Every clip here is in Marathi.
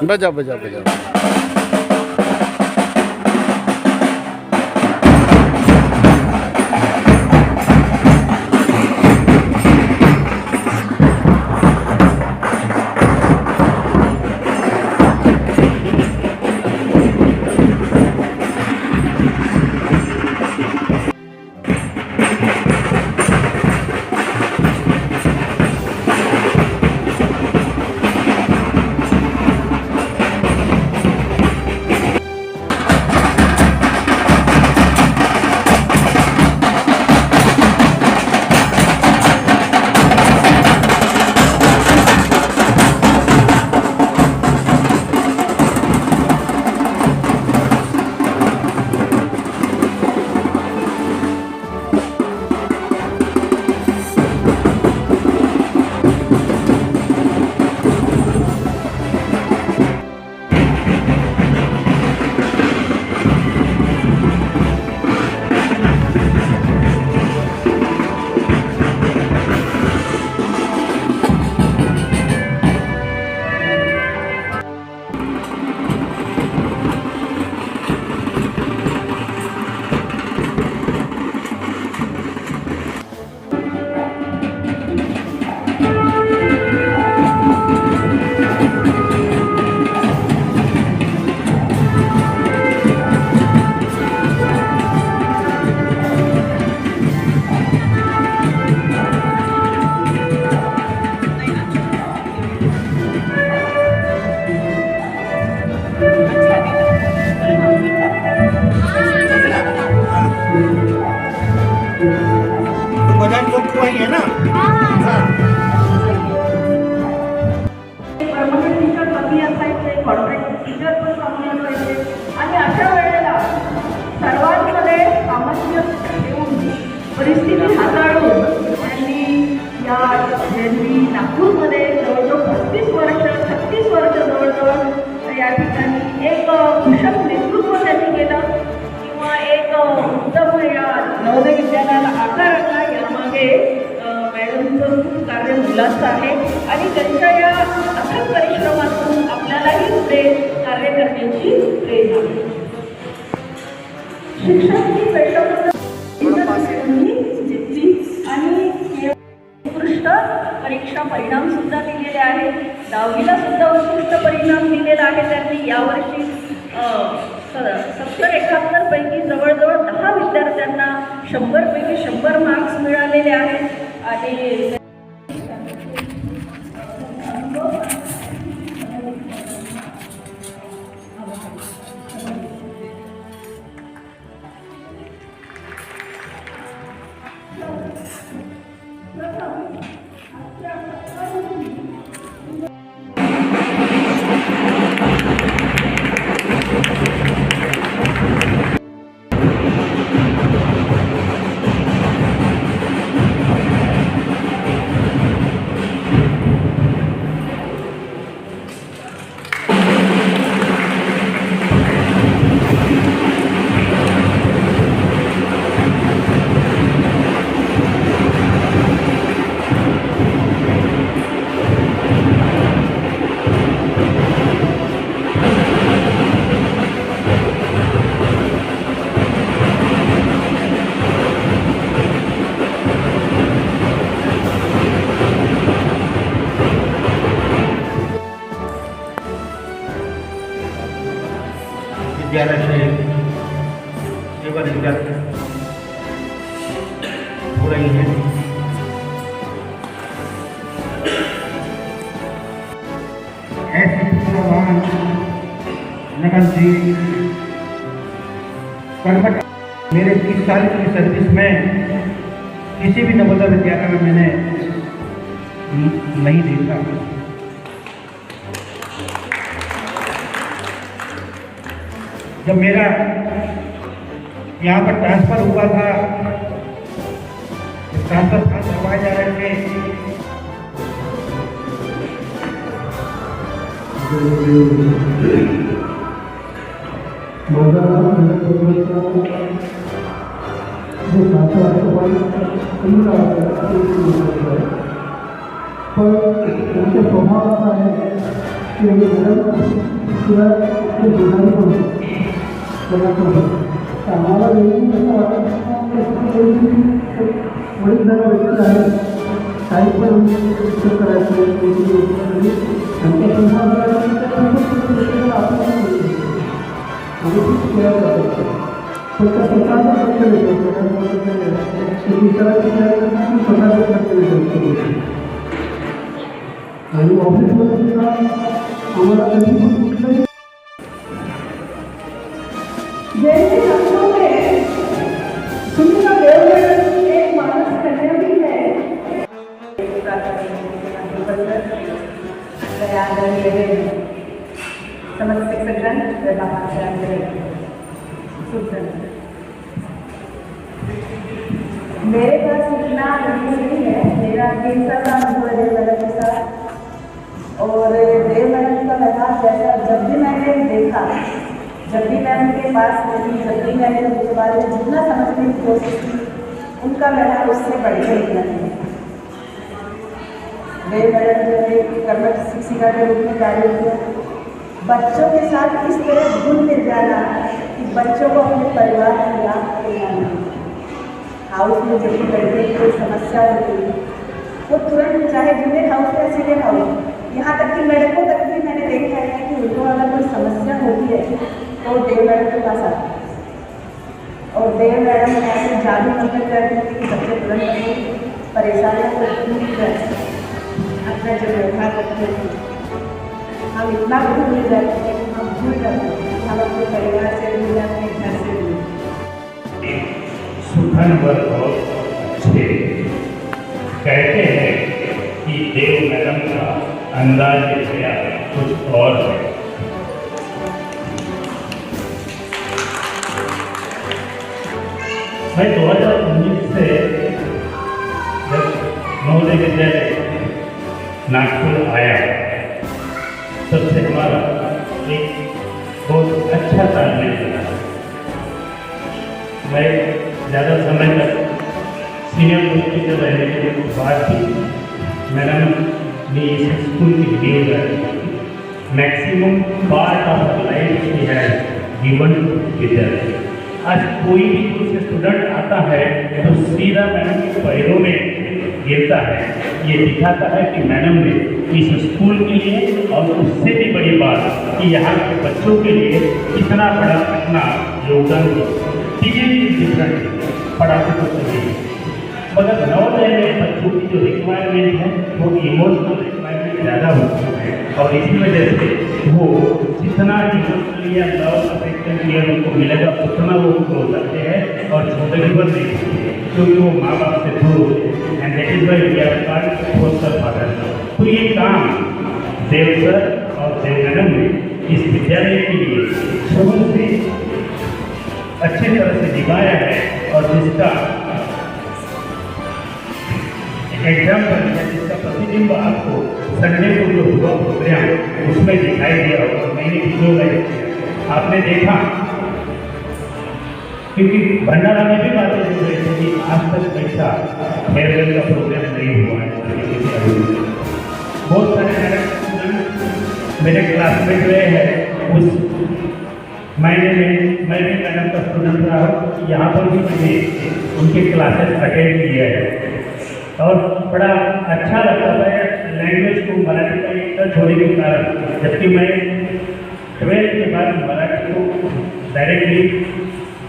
बजा बजा बजा। आणि अशा वेळेला सर्वांमध्ये सामर्थ्य ठेवून परिस्थिती हाताळून त्यांनी या नागपूरमध्ये जवळजवळ 36 वर्ष जवळजवळ या ठिकाणी एक कुशल नेतृत्व त्यांनी केलं किंवा एक उत्तम या नवोदय विद्यालयाला आकार आणला। यामागे मॅडमचं खूप कार्य मुलाचं आहे आणि त्यांच्या या अथक परिश्रमातून आपल्यालाही पुढे कार्य करण्याची प्रेरणा मिळते। शिक्षण ही घेतली आणि उत्कृष्ट परीक्षा परिणाम सुद्धा दिलेले आहेत। 10वीला सुद्धा उत्कृष्ट परिणाम दिलेला आहे त्यांनी। यावर्षी 70-71 पैकी जवळजवळ 10 विद्यार्थ्यांना 100 पैकी 100 मार्क्स मिळालेले आहेत आणि विद्यालय से केवल विद्यार्थी हो रही है। ऐसे पूर्वान नगन जी कर्मठ मेरे 30 साल की सर्विस में किसी भी नवोदय विद्यालय में मैंने नहीं देखा। जब मेरा यहाँ पर ट्रांसफ़र हुआ था, ट्रांसफ़र फॉर्म भरवाए जा रहे थे, पर उनके स्वभाव ऐसा है कि हमारा बड़ी जगह व्यक्ति है साइड पर करायचं आणि ऑफिसमध्ये सुद्धा आम्हाला कधी कुठलंही जैसे शब्दों में सुंदर देवगढ़ एक मानस कन्या भी है। समस्त शिक्षकगण मेरे पास इतना अनुभव नहीं है, मेरा 3 साल का अनुभव है देव के साथ। और देव मैडम का व्यवहार जैसा जब भी मैंने देखा, जब भी मैं उनके पास गई, जब भी मैंने उनके बारे में जितना समझने की कोशिश की, उनका व्यवहार उससे बढ़कर ही नहीं। देव मैडम जो एक कर्मठ शिक्षिका के रूप में कार्य किया, बच्चों के साथ इस तरह घुल मिल जाना कि बच्चों को अपने परिवार की याद करना। हाउस में जब भी लड़के की कोई समस्या होती है वो तुरंत, चाहे जूनियर हाउस या सीनियर हाउस, यहाँ तक कि लड़कों तक भी मैंने देखा है कि उनको अगर कोई समस्या होती है तो देव मैडम के पास आते हैं। और देव मैडम ऐसे जादू मंत्र करती थी कि बच्चे तुरंत अपनी परेशानियों को दूर कर अपना जो व्यवहार रखते थे। हम इतना भूल मिल जाते हैं कि हम भूल जाते हैं कि हम अपने परिवार से दूर जाते हैं, घर से दूर। सुखन वर बहुत अच्छे कहते हैं कि देव मैडम का अंदाज या कुछ और है। मैं 2019 से जब नवोदय विद्यालय नागपुर आया, तब से हमारा एक बहुत अच्छा तालमेल बना। मैं ज़्यादा समय तक सीनियर पोस्ट पर रहने के बाद भी मैडम ने इस स्कूल की leave maximum part of life she has given to विद्यार्थी। आज कोई भी स्टूडेंट आता है तो सीधा मैडम के पैरों में गिरता है। ये दिखाता है कि मैडम ने इस स्कूल के लिए और उससे भी बड़ी बात कि यहाँ के बच्चों के लिए कितना बड़ा अपना योगदान दिया। चीज़ें डिफरेंट पढ़ाते तो सही, मगर नवोदय में बच्चों की जो रिक्वायरमेंट है वो इमोशनल रिक्वायरमेंट ज़्यादा होती है और इसी वजह से वो जितना इमोशनली या लव अफेक्शन केयर उनको मिलेगा उतना वो ग्रो करते हैं और छोटे जीवन नहीं क्योंकि वो माँ बाप से दूर होते हैं। And that is why we are part foster father. तो ये काम देव सर और देव मैडम ने इस विद्यालय के लिए शुरू से अच्छी तरह से निभाया है और जिसका एग्जाम्पल है, जिसका प्रतिबिंब आपको संडे को जो हुआ प्रोग्राम उसमें दिखाई दिया होगा। मैंने वीडियो में आपने देखा, क्योंकि भंडारा में भी बातें हो रही थी कि आज तक ऐसा फेयरवेल का प्रोग्राम नहीं हुआ है। बहुत सारे मेरे क्लासमेट रहे हैं उस महीने में, मैं भी मैडम का स्टूडेंट रहा हूँ। यहाँ पर भी मैंने उनके क्लासेस अटेंड किया है और बड़ा अच्छा लगता है लैंग्वेज को मराठी का एक टच होने के कारण। जबकि मैं 12th के बाद मराठी को डायरेक्टली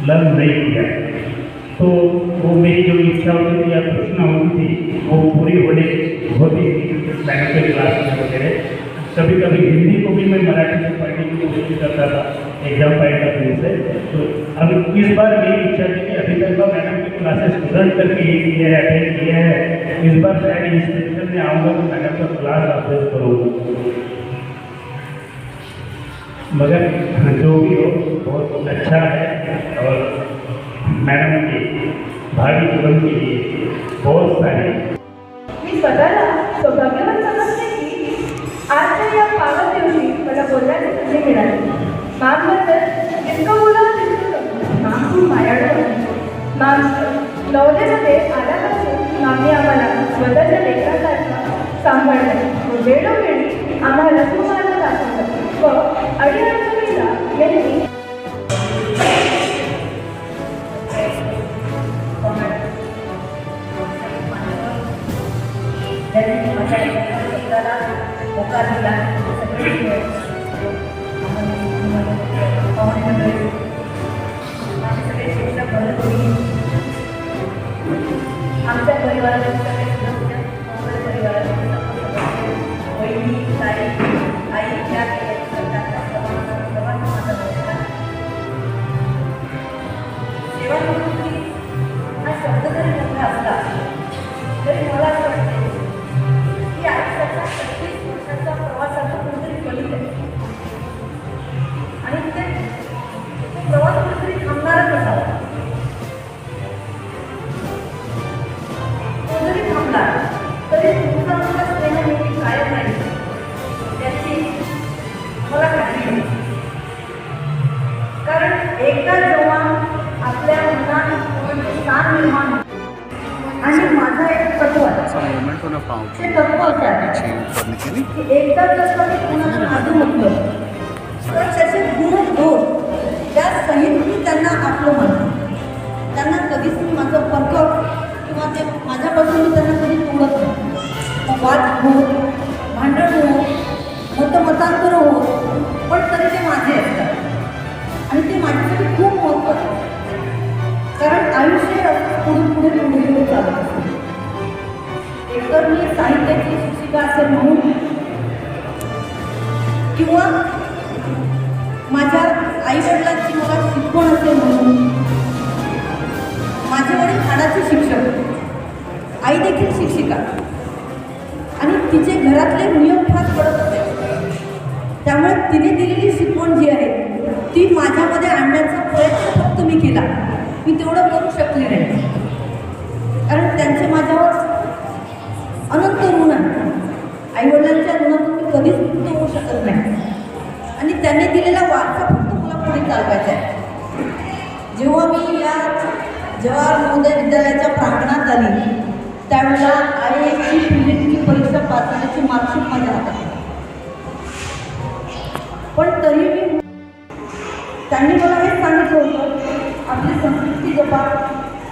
लर्न नहीं किया, तो वो मेरी जो इच्छा होती थी या प्रश्न होती थी वो पूरी होती मैडम के क्लास में वगैरह। कभी कभी हिंदी को भी मैं मराठी में पढ़ने की कोशिश करता था एग्जाम पॉइंट ऑफ व्यू से। तो अब इस बार मेरी इच्छा थी कि अभी तक मैडम की क्लासेस स्टूडेंट करके ये किए हैं, अटेंड किए हैं। इस बार शायद इस सेक्शन में आऊँगा तो मैडम का क्लास अटेंड करूँगा। मगर जो भी हो बहुत अच्छा है और मैडम के भावी जीवन के लिए बहुत सारे मी स्वतःला सौभाग्यवान समजते की आजच्या या पावन दिवशी मला बोलण्याची संधी मिळाली. मॅमबद्दल इतकं बोलायला दिसतं. मॅम खूप मायाळू. मॅम नवोदयमध्ये आल्यापासून मॅमने आम्हाला स्वतःच्या लेकरासारखं सांभाळलं व वेळोवेळी आम्हाला सुमार्ग दाखवलं व अडीअडचणीला नेहमी त्यांनी माझ्या लेकराला होकार दिला. सगळे सगळे शिक्षक भरत होती. आमच्या परिवारातील सगळे सदस्य परिवारातील बहिणी ताई आई त्या सेवा म्हणून हा शब्द जरी मोठा असला तरी मला असं वाटते की आयुष्याचा 36 वर्षाचा प्रवासाचा कुठेतरी फलित आहे आणि ते प्रवास कुठेतरी थांबणारच असावा. तो जरी थांबला तरी तुमचा तुमचा स्नेह नेहमी कायम नाही त्याची मला खात्री आहे. कारण एकदा जेव्हा आपल्या मनात स्थान निर्माण आणि माझा एक तत्व ते तत्व असतात की एकदा जसं मी कुणाला आधी म्हटलं तर त्याचे गुण दोष त्या सहित मी त्यांना आपलं म्हणतो. त्यांना कधीच मी माझं परकट किंवा ते माझ्यापासून मी त्यांना कधी तोडत नाही. वाद हो भांडण हो मतमतांतर हो पण तरी ते माझे असतात आणि ते माझ्यासाठी खूप महत्त्वाचं आहे. कारण आयुष्य पुढे पुढे चालत असते. एकतर मी साहित्याची शिक्षिका असेल म्हणून किंवा माझ्या आईवडिलांची मला शिकवण असेल म्हणून. माझे वडील हाडाचे शिक्षक, आई देखील शिक्षिका आणि तिचे घरातले नियम फार पडत होते. त्यामुळे तिने दिलेली शिकवण जी आहे ती माझ्यामध्ये आणण्याचा प्रयत्न फक्त मी केला. मी तेवढं करू शकले नाही कारण त्यांचे माझ्यावर अनंत ऋण आहे. आईवडिलांच्या ऋणातून मी कधीच मुक्त होऊ शकत नाही आणि त्यांनी दिलेला वारसा फक्त मला पुढे चालवायचा आहे. जेव्हा मी या जवाहर नवोदय विद्यालयाच्या प्रांगणात आली त्यावेळेला IASची प्रिलिमची परीक्षा पास झाल्याची मार्कशीट माझ्या हातात होती. पण तरी मी त्यांनी मला हे सांगितलं होतं आपली संस्कृती जपा,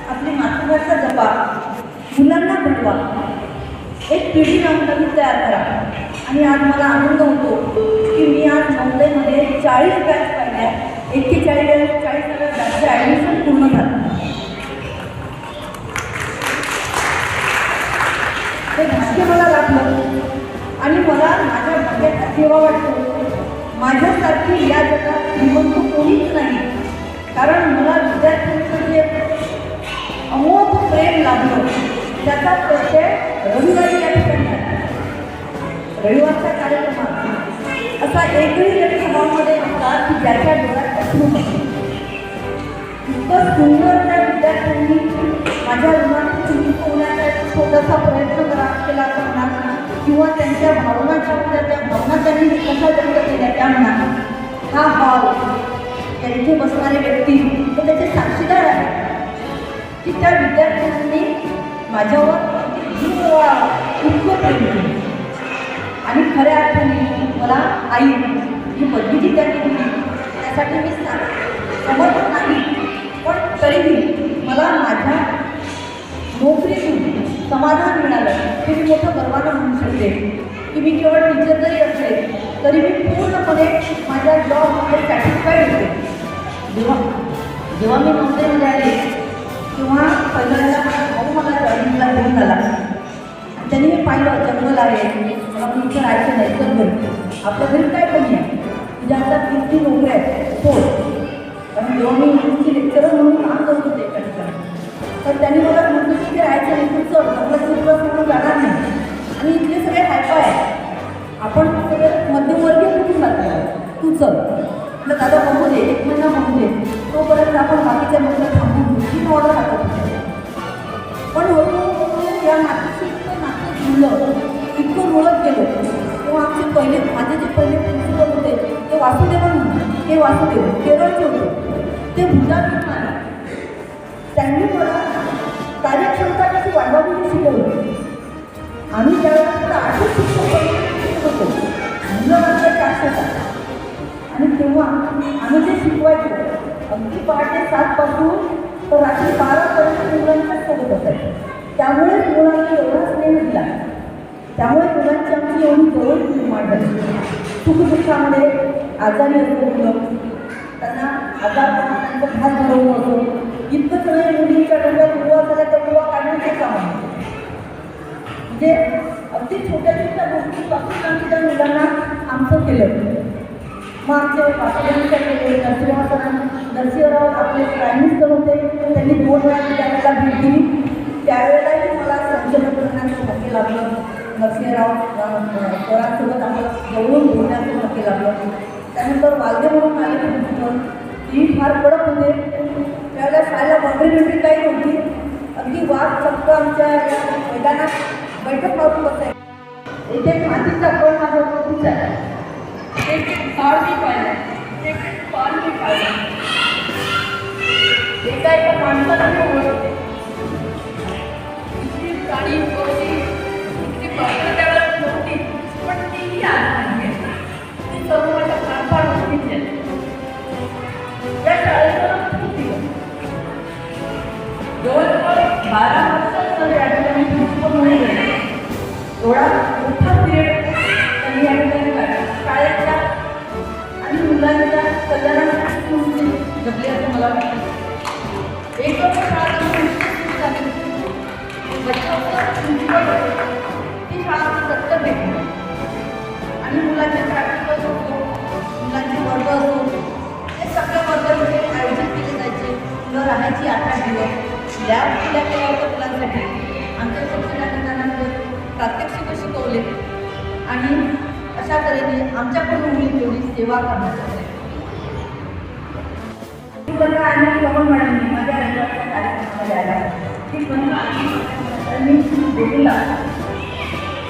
आपली मातृभाषा जपा, मुलांना घडवा, एक पिढी नवी तयार करा. आणि आज मला आनंद होतो की मी आज नवोदयमध्ये 40 बॅच पाहिल्या. 41 बॅचचे ॲडमिशन पूर्ण झालं. ते भाग्य मला लागलं आणि मला माझ्या भाग्याचा सेवा वाटतो. माझ्यासारखी या जगात श्रीमंत कोणीच नाही. कारण मला विद्यार्थ्यांचं जे अमोघ प्रेम लाभलं त्याचा प्रत्यय रविवारी या ठिकाणी आहे. रविवारच्या कार्यक्रमात असा एकही व्यक्ती सभामध्ये असतात की ज्याच्या डोळ्यात अश्रू होते. इतकं सुंदर त्या विद्यार्थ्यांनी माझ्या ऋणात चुकवण्याचा एक छोटासा प्रयत्न केला असताना किंवा त्यांच्या भावनाच्या होत्या त्या भावना त्यांनी कशा व्यक्त केल्या त्या म्हणा. हा हॉल त्या इथे बसणारे व्यक्ती हे त्याचे साक्षीदार आहेत की त्या विद्यार्थ्यांनी माझ्यावर इतकं प्रेम केलं. आणि खऱ्या अर्थाने मला आई ही पदवी जी त्यांनी दिली त्यासाठी मी समर्थ नाही पण तरीही मला माझ्या नोकरीतून समाधान मिळालं हे मी मोठं गर्वानं म्हणू शकते की मी केवळ टीचर जरी असले तरी मी पूर्णपणे माझ्या जॉबमध्ये सॅटिस्फाईड होते. जेव्हा मी नोकरीमध्ये आले तेव्हा पहिल्यांदा भाऊ मला जॉईनिंगला घेऊन आला. त्यांनी मी पाहिलं जंगल आहे मला तुमचं राहायचं नाही तर घरी आपल्या घरी काय कमी आहे तुझ्या हातात 3 नोकऱ्या आहेत सोड. कारण जेव्हा मी तुमची लेक्चरर म्हणून काम करत होते एका ठिकाणी तर त्यांनी मला म्हटलं की ते राहायचं नाही तुमचं जंगलाची उपवास म्हणून जाणार नाही आणि इथले सगळे हायफाय आहे आपण सगळे मध्यमवर्गीय कुठून जातो तू चल. म्हटलं दादा बघू दे, 1 महिना बघू दे, तोपर्यंत आपण बाकीच्या लोकांना थांबून दुसरी ऑर्डर हातात होते. पण हळूहळू या नाट्याचं इतकं नाटक जुळलं, इतकं रुळत गेलं. तेव्हा आमचे माझे जे पहिले प्रिन्सिपल होते ते वासुदेवन होते, ते वासुदेव केरळचे होते, ते भूतान आले. त्यांनी मला कार्यक्षमता कशी वाढवावी हे शिकवलं. आम्ही त्यावेळेला 8 शिक्षक होतो, मुलं मात्र 400. आणि तेव्हा आम्ही जे शिकवायचो अगदी पहाटे 7 पासून तर रात्री 12पर्यंत मुलांच्या सोबत असायचं. त्यामुळे मुलांना एवढा स्नेह दिला, त्यामुळे मुलांची आमची एवढी जवळ निर्माण झाली. सुखदुःखामध्ये आजारी असतो मुलं, त्यांना आजार त्यांचं भात भरवणं असो, इतकं सगळे मुलींच्या डोक्यात उभा झाला तर उभा काढून ते काम आहे. म्हणजे अगदी छोट्या छोट्या गोष्टीपासून आम्ही त्या मुलांना आमचं केलं. मग आमचे वासुदेवांच्या केले, नरसिंहराव आपले प्राईम मिनिस्टर होते, त्यांनी 2 वेळा त्यावेळेला भेट दिली. त्यावेळेलाही मला संशोधन करण्याचं नक्की लागलं. नरसिंहराव सरांसोबत आम्हाला जवळून बोलण्याचं नक्की लागलं. त्यानंतर वालदे म्हणून आले प्रिन्सिपल, ती फार कडक होते. त्यावेळेला शाळेला बाउंड्री काही नव्हती, अगदी वाद चक्क आमच्या मैदानात बैठक मारून बसायची. इथे मातीचा कण माझा खूप आहे, एक झाड मी पाहिलं, एक पान मी पाहिलं. एका माणसाला मी ओळखते, इतकी गाडी होती, इतकी पात्र त्यावेळेला नव्हती, पण तीही आली. ती सर्व माझ्या फार ओळखीची आहे. या शाळेचं खूप दिवस जवळजवळ 12 वर्ष झाले या ठिकाणी प्रिन्सिपल म्हणून गेले. एवढा मोठा पिरियड त्यांनी या ठिकाणी काढला. शाळेच्या आणि मुलांच्या कल्याणासाठी जगले असं मला वाटतं. एक वर्ष शाळा ती शाळा दत्तक घेतली आणि मुलांचे प्रॅक्टिकल असो, मुलांचे वर्ग असो, हे सगळे वर्ग तिथे आयोजित केले जायचे. मुलं राहायची 8 दिवस. लॅब खुल्या केल्या होत्या मुलांसाठी. आमच्या शिक्षकांनी प्रात्यक्षिक शिकवले आणि अशा तऱ्हेने आमच्याकडून मुली तेवढी सेवा करण्यात आली. आणि कमल मॅडमनी माझ्या रंगाच्या कार्यक्रमामध्ये आल्या, ती पण मी बोलला,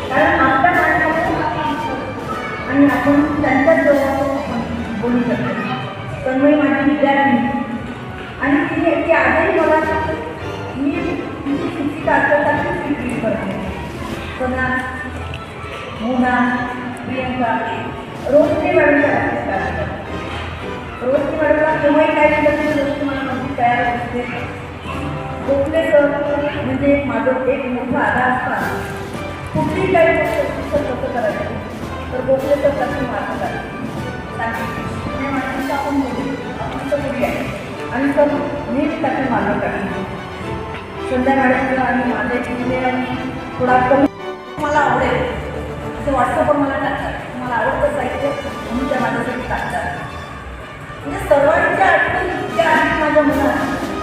कारण आपल्या नाटकात आणि आपण त्यांच्याच बोलू शकतो. तन्मयी माझी विद्यार्थी आणि ती आजही मला मी तिची शिक्षिका असल्यासारखी ट्रीट करते. सना, मोना, प्रियंका, रोजची मॅडमच्या शिक्षिका. रोजची मॅडमला केव्हाही काय दिलं तरी रोजची मला नक्की तयार असते. गोखले सर म्हणजे माझं एक मोठा आधार असतात. कुठलीही काही गोष्ट कसं करायचं तर गोखले सर त्याची मार्ग सांगितली माणसाचं आपण बोलू, आपण तर बोलूया आणि सर नीट त्याची मार्ग काढली. संध्या मॅडमचं आणि माझ्या इथे आणि थोडा कमी मला आवडेल असं वाटतं, पण मला टाकतात. मला आवडतं साहित्य म्हणून त्या माझ्यासाठी टाकतात. म्हणजे सर्वांच्या आठवणी इतक्या आहेत माझ्या मनात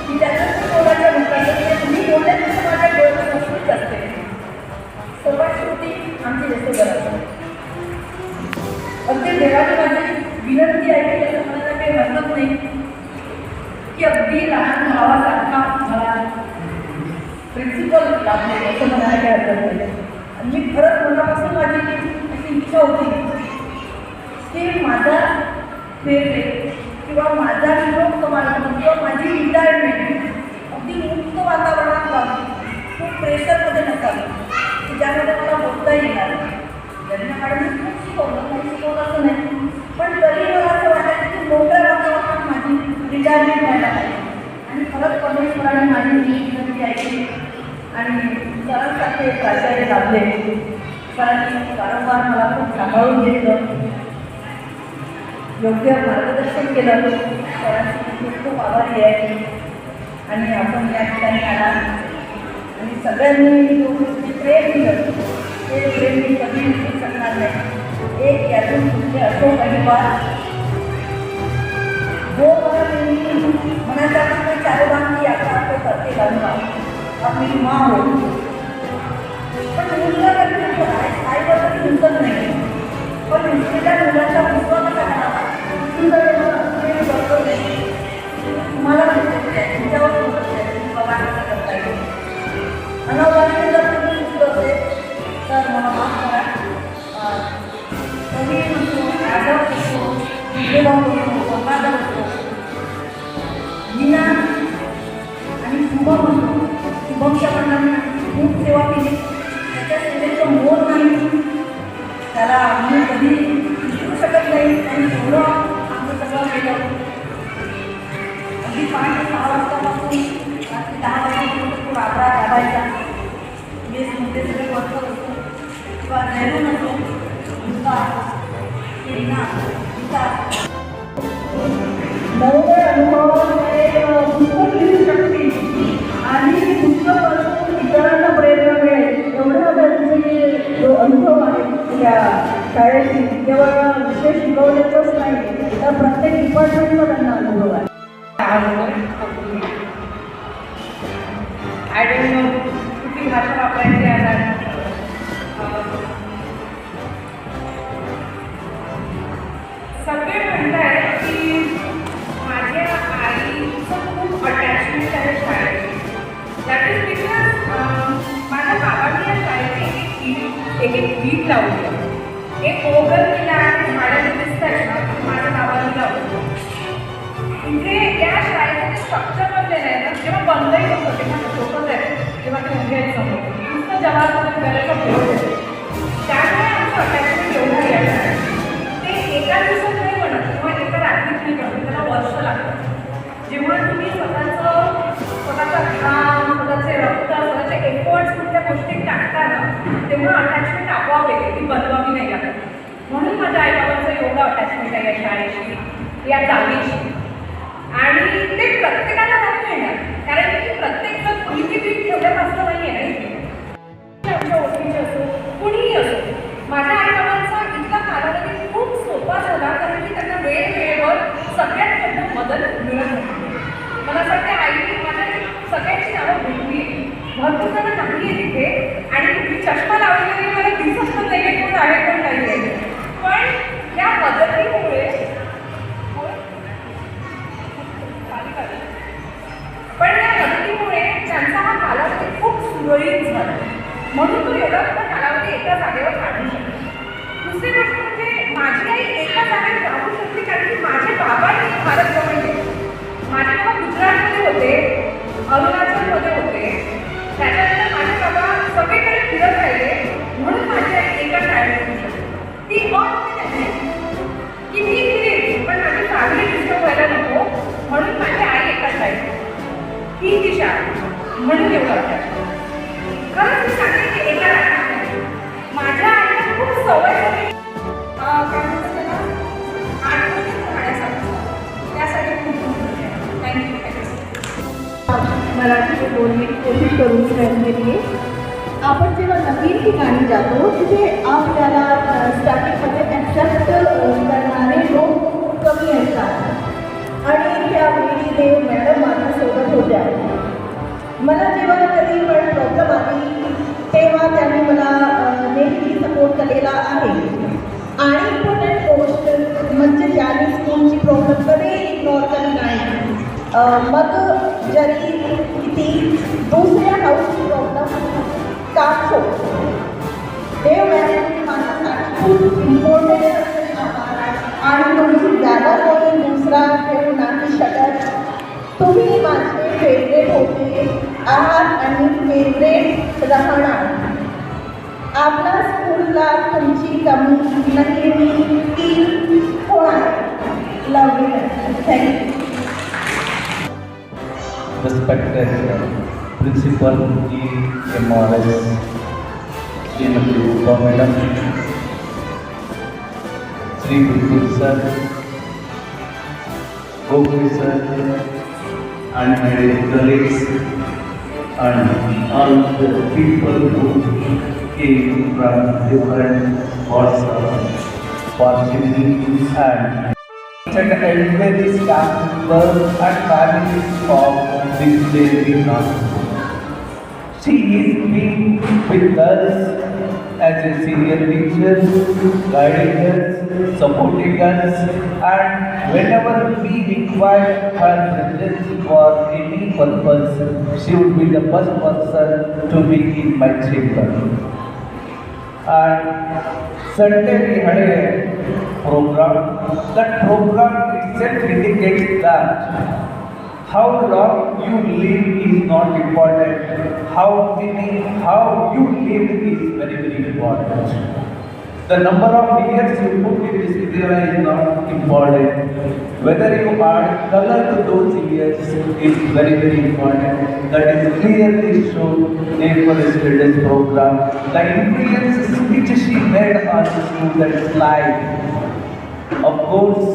की त्याच्यात कोणाच्या म्हणतात तुम्ही बोलले तसं माझ्या डोळ्यात नसूनच असते. सर्वात शेवटी आमची यशोधरा अगदी देवाने माझी विनंती आहे की असं मला काही हरकत नाही की अगदी लहान भावासारखा मला प्रिन्सिपल लाभले असं म्हणायला काही हरकत नाही. आणि मी खरंच मनापासून माझी अशी इच्छा होती की माझा फेवरेट किंवा माझा निरोप समारंभ किंवा माझी रिटायरमेंट अगदी मुक्त वातावरणात व्हावी, खूप प्रेशरमध्ये नसावी की ज्यामध्ये मला बोलता येणार. जरी मॅडमने खूप शिकवलं, काही शिकवलं असं नाही, पण तरी मला असं वाटायचं की मोठ्या वातावरणात माझी रिटायरमेंट व्हायला पाहिजे. आणि खरंच परमेश्वराने माझी विनंती ऐकली आणि सरांसारखे प्राचार्य लाभले. सरांनी वारंवार मला खूप सांभाळून घेतलं, योग्य मार्गदर्शन केलं. सरांची खूप खूप आभारी आहे. आणि आपण या ठिकाणी आला आणि सगळ्यांनी जे प्रेम दिलं ते प्रेम मी कधी विसरू शकणार नाही. एक यातून तुमचे अशोक अहिबार जो मला नेहमी म्हणायचा की चारोबान की यात्रा आपको करते घालूंगा, आप मेरी माँ हो. पण मुलगा कधी आईबद्दल हिंसत नाही, पण हिंसलेल्या मुलाचा विश्वास करावा तुमचं हे बरोबर नाही. तुम्हाला तुमच्यावर तुम्ही बाबांना करता येईल. अनावधानाने जर तुम्ही चुकलं असेल तर मला माफ करा. कमी म्हणतो, आदर करतो, विद्यमान करतो, संवाद करतो. मीना आणि शुभम म्हणतो. शुभमच्या मनाने खूप सेवा केली. त्याच्या सेवेचं मोल नाही, त्याला आम्ही कधी विसरू शकत नाही. आणि एवढं आम्ही सगळं केलं. अगदी 5 ते 6 वाजतापासून रात्री 10 वाजेपर्यंत तो राबा राबायचा. मेस मध्ये सगळे वर्कर होतो किंवा नेहरू नसतो, नवोदय अनुभवामध्ये पुस्तक लिहू शकतील आणि पुस्तक वाचून इतरांना प्रेरणा मिळेल एवढा त्यांचे जो अनुभव आहे त्या शाळेची केवळ विषय शिकवण्याचाच नाही तर प्रत्येक डिपार्टमेंटचा त्यांना अनुभव आहे. आय डोंट नो कुठली भाषा वापरायची आहे. सगळे म्हणतात की माझ्या आईचं खूप अटॅचमेंट आहे शाळेची. दॅट इज बिकॉज माझ्या बाबांनी या शाळेची एक गीत लावली. एक ओगल केला आहे झाडाने दिसतात ना, माझ्या बाबांनी लावलं. म्हणजे या शाळेचं जे स्ट्रक्चर बनलेलं आहे ना, जेव्हा बंदही होतं तेव्हा सोपंच आहे, जेव्हा ते उभे आहेत समोर नुसतं जवाहर करायचा प्रयोग आहे. त्यामुळे आमचं अटॅचमेंट एवढं या शाळेत. ते एका दिवसात नाही बनत किंवा एका रात्रीत नाही बनत, त्याला वर्ष लागतं. जेव्हा तुम्ही स्वतःचा घाम, स्वतःचे रक्त, स्वतःचे एफर्ट्स कुठल्या गोष्टीत टाकता ना, तेव्हा अटॅचमेंट आपोआप येते, ती बनवावी नाही लागत. म्हणून माझ्या आईबाबांचं एवढं अटॅचमेंट आहे या शाळेशी, या जागेशी. आणि ते प्रत्येकाला नाही मिळणार, कारण की प्रत्येकजण मुलगी पीठ ठेवल्यापासून नाही आहे. आमच्या ओळखीचे असो, कुणीही असो, माझ्या आईबाबांचा इतका कालावधी खूप सोपा झाला, कारण की त्यांना वेळेवर सगळ्यांकडनं मदत मिळत होती. मला असं वाटतं आईने माझ्या सगळ्यांची नावं भेटली. भरपूर जण नाही आहे तिथे आणि तुम्ही चष्मा लावलेली मला दिसत पण नाही आहे, कोण आहे कोण नाही आहे. पण या मदतीमुळे त्यांचा हा कालावधी खूप सुरळीत झाला. म्हणून तो एवढा मोठा कालावधी एका जागेवर काढू शकतो. दुसरी गोष्ट म्हणजे माझी आई एका जागेवर राहू शकते कारण की माझे बाबांनी भारत गमन केले. माझे बाबा गुजरातमध्ये होते, अरुणाचलमध्ये होते. त्याच्यानंतर माझे बाबा सगळीकडे फिरत राहिले. म्हणून माझी आई एका शाळेत होऊ शकते. ती नाही की मी फिरेल पण माझी फॅमिली डिस्टर्ब व्हायला नको, म्हणून माझी आई एका शाळेत ही ती शाळा. म्हणून एवढं वाटतं. खरंच मी सांगते की एका रात्री माझ्या आईला खूप सवय होती काय म्हणतात त्याला आठवणीत राहण्यासाठी. त्यासाठी खूप खूप थँक्यू. मराठी बोलने की कोशिश करून प्रयत्न केली. आपण जेव्हा नवीन ठिकाणी जातो तिथे आपल्याला स्टार्टिंगमध्ये ॲक्सेप्ट करणारे लोक खूप कमी असतात आणि त्यावेळी देव मॅडम माझ्यासोबत होत्या. मला जेव्हा कधी पण प्रॉब्लेम आली तेव्हा त्यांनी मला नेहमी सपोर्ट केलेला आहे. आणि इम्पॉर्टंट गोष्ट म्हणजे त्यांनी स्कूलची प्रॉब्लेम कधी इग्नोर केली नाही. मग जरी किती दुसऱ्या हाऊसची प्रॉब्लेम टाकतो देव मॅडम माझ्यासाठी खूप इम्पॉर्टंट आणि तुमची जागा कोणी दुसरा घेऊ नाही शकत. तुम्ही माझे फेवरेट होते आहात आणि फेवरेट राहणार. आपल्या स्कूलला तुमची कमी नेहमी फील होणार. Love you. Thank you. Respected Principal EMRS Srimati Rupa Madam, Sri Guru Sir, Gokul Sir, and my colleagues and all the people who came from different parts of Portuguese and every staff member and families of this day. She is being with us as a senior teacher, guiding us, supporting us, and whenever we require her presence for any purpose, she would be the first person to be in my chamber. And Sunday we had a program. That program itself indicates that how long you live is not important. How you live is very, very important. The number of years you put in this Vidyalaya is not important. Whether you add color to those years is very, very important. That is clearly shown in the students program. The influence which she made on the students' life. Of course,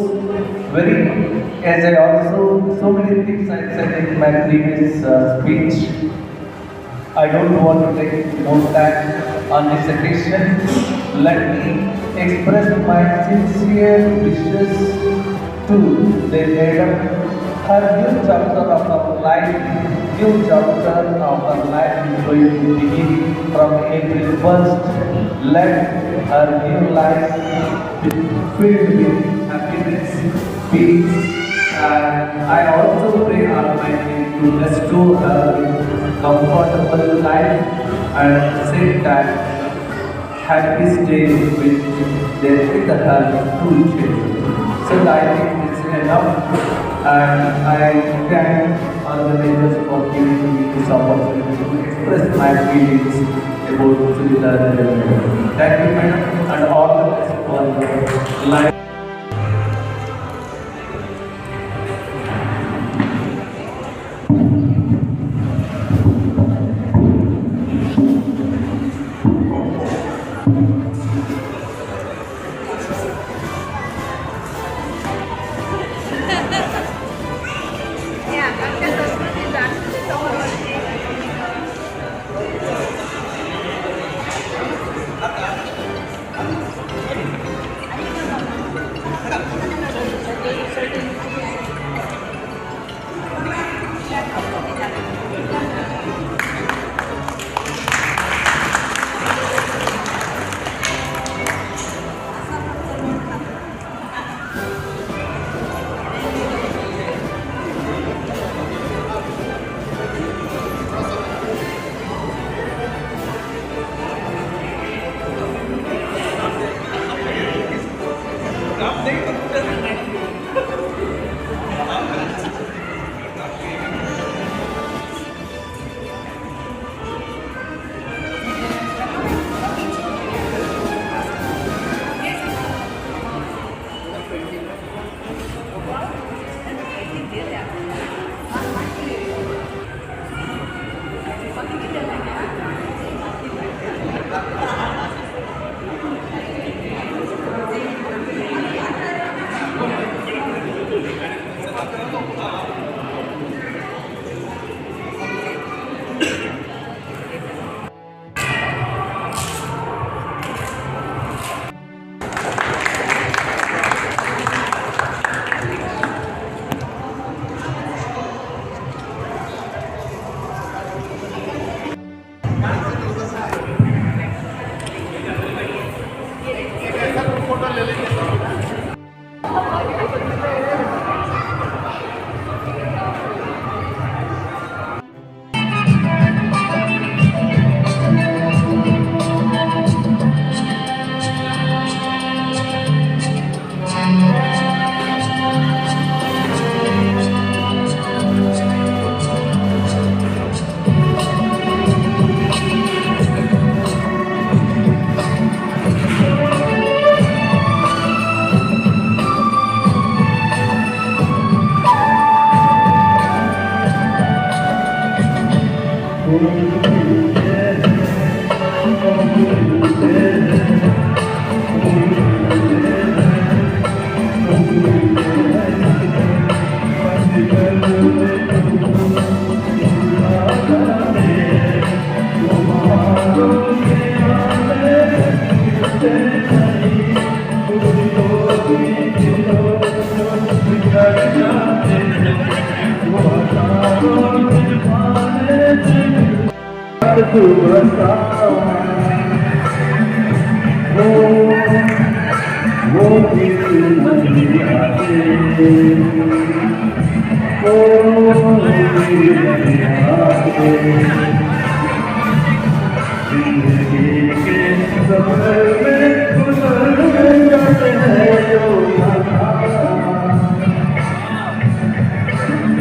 as I also, so many things I said in my previous speech. I don't want to take more time on this occasion. Let me express my sincere wishes to the madam. Her new chapter of our life, new chapter of our life is going to begin from April 1st. Let her new life be filled with happiness, peace, and I also pray Almighty to restore her comfortable life and at the same time happy stay with her two children. So I think this is enough, and I thank organizers for giving me this opportunity to express my feelings about Sridhar. Thank you, madam, and all the best for your life. वो दिल नहीं आते, वो दिल नहीं आते, जिंदगी के सफर में गुजर जाते हैं जो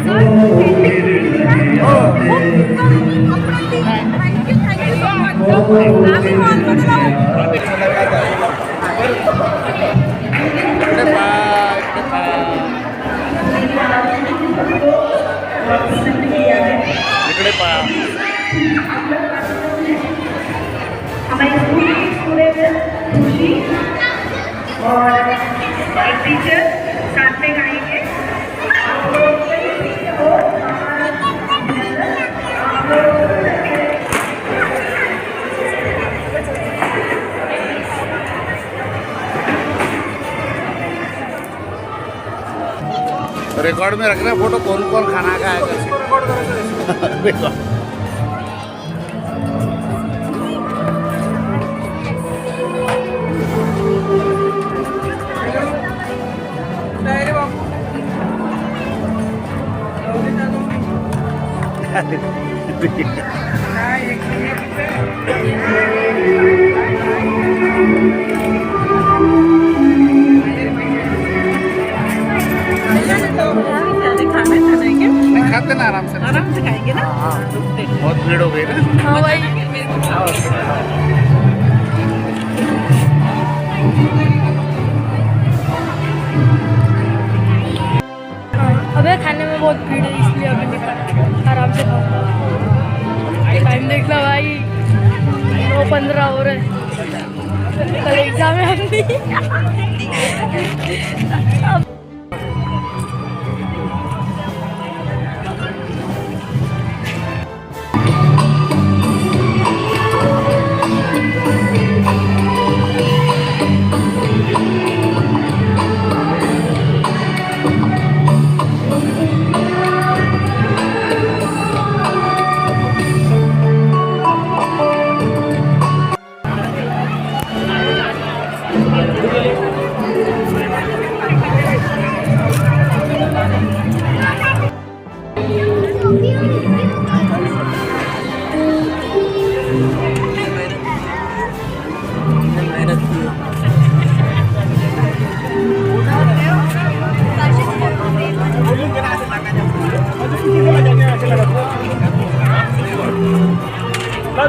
वो दिल नहीं आते, वो दिल नहीं आते। हमारे स्कूल की स्टूडेंट खुशी और एक टीचर साथ में गाएंगे। रिकॉर्ड में रखना फोटो, कौन कौन खाना खाएगा रिकॉर्ड। खाते ना आराम से खाएंगे ना। बहुत भीड़ हो गई ना। हाँ भाई। अबे खाने में बहुत भीड़ है इसलिए अभी निकल आराम से खाऊंगा। टाइम देख लो भाई, 9:15 हो रहे, कल एग्जाम है अपनी।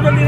जल्दी